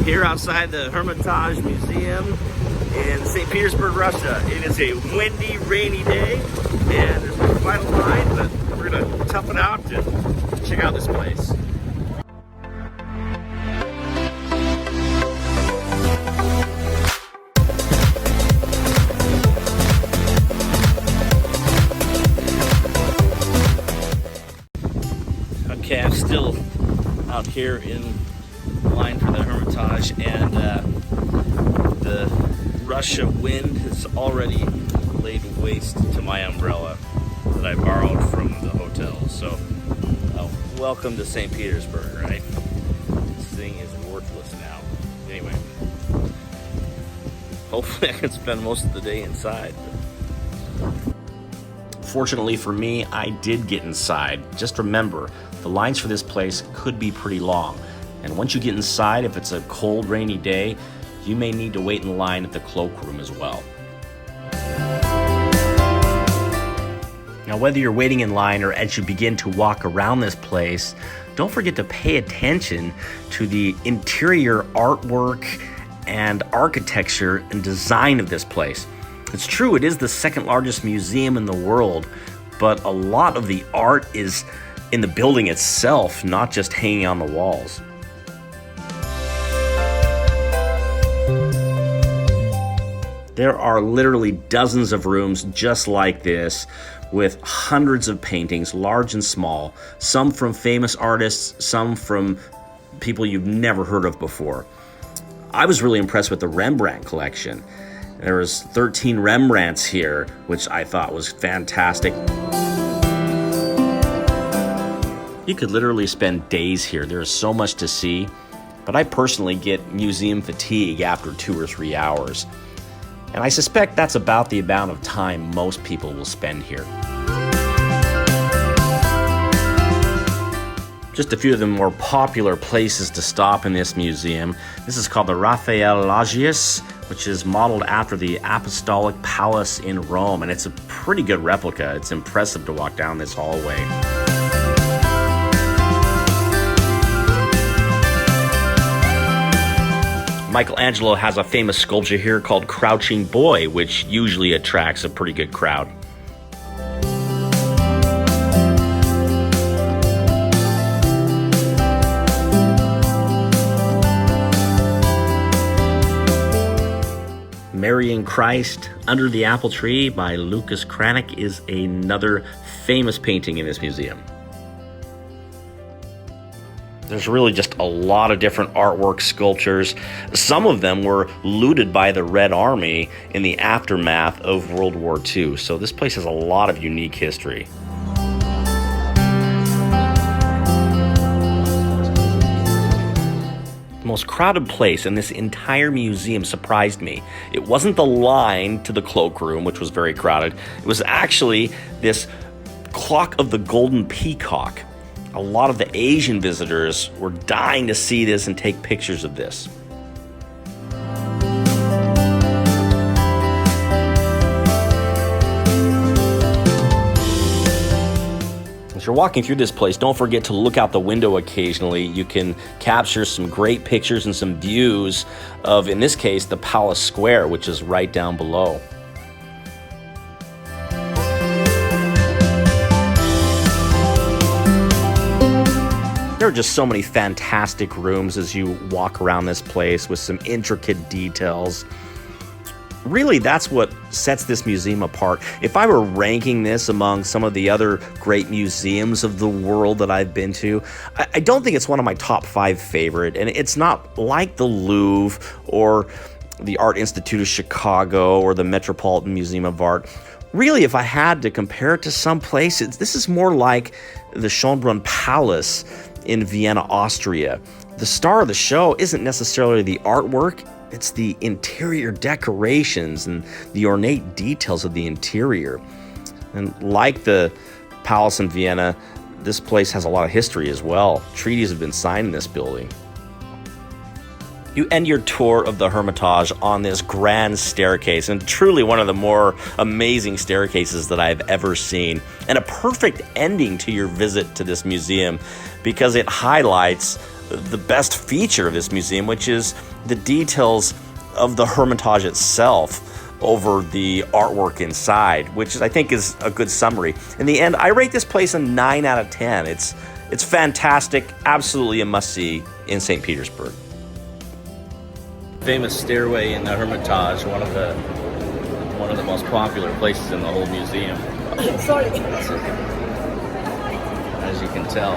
here outside the Hermitage Museum in St. Petersburg, Russia. It is a windy, rainy day, and there's quite a line, but we're gonna tough it out and check out this place. Okay, I'm still out here in line for the Hermitage, and the Russia wind has already laid waste to my umbrella that I borrowed from the hotel. So, welcome to St. Petersburg, right? This thing is worthless now. Anyway, hopefully I can spend most of the day inside. Fortunately for me, I did get inside. Just remember, the lines for this place could be pretty long. And once you get inside, if it's a cold, rainy day, you may need to wait in line at the cloakroom as well. Now, whether you're waiting in line or as you begin to walk around this place, don't forget to pay attention to the interior artwork and architecture and design of this place. It's true, it is the second largest museum in the world, but a lot of the art is in the building itself, not just hanging on the walls. There are literally dozens of rooms just like this, with hundreds of paintings, large and small, some from famous artists, some from people you've never heard of before. I was really impressed with the Rembrandt collection. There was 13 Rembrandts here, which I thought was fantastic. You could literally spend days here. There is so much to see, but I personally get museum fatigue after 2 or 3 hours. And I suspect that's about the amount of time most people will spend here. Just a few of the more popular places to stop in this museum. This is called the Raphaeliagius, which is modeled after the Apostolic Palace in Rome, and it's a pretty good replica. It's impressive to walk down this hallway. Michelangelo has a famous sculpture here called Crouching Boy, which usually attracts a pretty good crowd. Mary and Christ Under the Apple Tree by Lucas Cranach is another famous painting in this museum. There's really just a lot of different artwork sculptures. Some of them were looted by the Red Army in the aftermath of World War II, so this place has a lot of unique history. The most crowded place in this entire museum surprised me. It wasn't the line to the cloakroom, which was very crowded. It was actually this Clock of the Golden Peacock. A lot of the Asian visitors were dying to see this and take pictures of this. As you're walking through this place, don't forget to look out the window occasionally. You can capture some great pictures and some views of, in this case, the Palace Square, which is right down below. There are just so many fantastic rooms as you walk around this place with some intricate details. Really, that's what sets this museum apart. If I were ranking this among some of the other great museums of the world that I've been to, I don't think it's one of my top 5 favorite, and it's not like the Louvre or the Art Institute of Chicago or the Metropolitan Museum of Art. Really, if I had to compare it to some place, this is more like the Schönbrunn Palace in Vienna, Austria. The star of the show isn't necessarily the artwork, it's the interior decorations and the ornate details of the interior. And like the palace in Vienna, this place has a lot of history as well. Treaties have been signed in this building. You end your tour of the Hermitage on this grand staircase, and truly one of the more amazing staircases that I've ever seen, and a perfect ending to your visit to this museum because it highlights the best feature of this museum, which is the details of the Hermitage itself over the artwork inside, which I think is a good summary. In the end, I rate this place a 9 out of 10. It's fantastic, absolutely a must-see in St. Petersburg. Famous stairway in the Hermitage, one of the most popular places in the whole museum. Sorry. As you can tell.